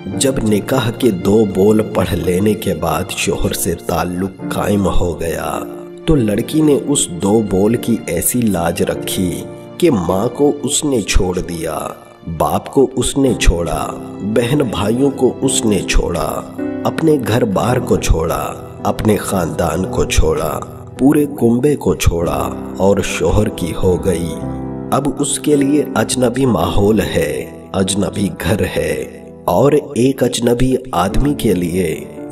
جب نکاح کے 2 بول پڑھ لینے کے بعد شوہر سے تعلق قائم ہو گیا تو لڑکی نے اس 2 بول کی ایسی لاج رکھی کہ ماں کو اس نے چھوڑ دیا، باپ کو اس نے چھوڑا، بہن بھائیوں کو اس نے چھوڑا، اپنے گھر بار کو چھوڑا، اپنے خاندان کو چھوڑا، پورے کنبے کو چھوڑا اور شوہر کی ہو گئی۔ اب اس کے لیے اجنبی ماحول ہے، اجنبی گھر ہے، اور ایک اجنبی آدمی کے لیے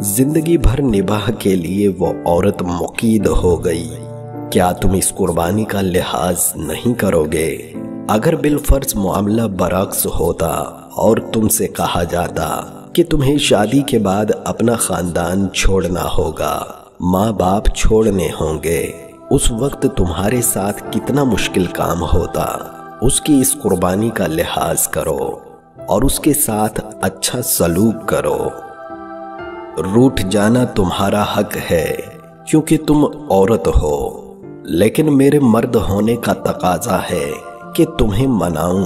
زندگی بھر نباہ کے لیے وہ عورت مقید ہو گئی۔ کیا تم اس قربانی کا لحاظ نہیں کرو گے؟ اگر بالفرض معاملہ برعکس ہوتا اور تم سے کہا جاتا کہ تمہیں شادی کے بعد اپنا خاندان چھوڑنا ہوگا، ماں باپ چھوڑنے ہوں گے، اس وقت تمہارے ساتھ کتنا مشکل کام ہوتا۔ اس کی اس قربانی کا لحاظ کرو اور اس کے ساتھ اچھا سلوک کرو۔ روٹھ جانا تمہارا حق ہے کیونکہ تم عورت ہو، لیکن میرے مرد ہونے کا تقاضا ہے کہ تمہیں مناؤں۔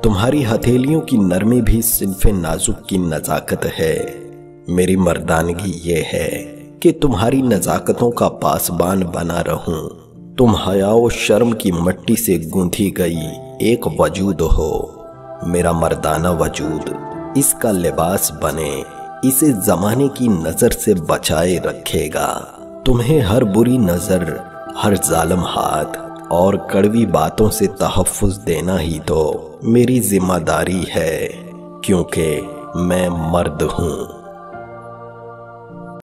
تمہاری ہتھیلیوں کی نرمی بھی صنف نازک کی نزاکت ہے۔ میری مردانگی یہ ہے کہ تمہاری نزاکتوں کا پاسبان بنا رہوں۔ تم حیا و شرم کی مٹی سے گوندھی گئی ایک وجود ہو۔ میرا مردانہ وجود اس کا لباس بنے، اسے زمانے کی نظر سے بچائے رکھے گا۔ تمہیں ہر بری نظر، ہر ظالم ہاتھ اور کڑوی باتوں سے تحفظ دینا ہی تو میری ذمہ داری ہے، کیونکہ میں مرد ہوں۔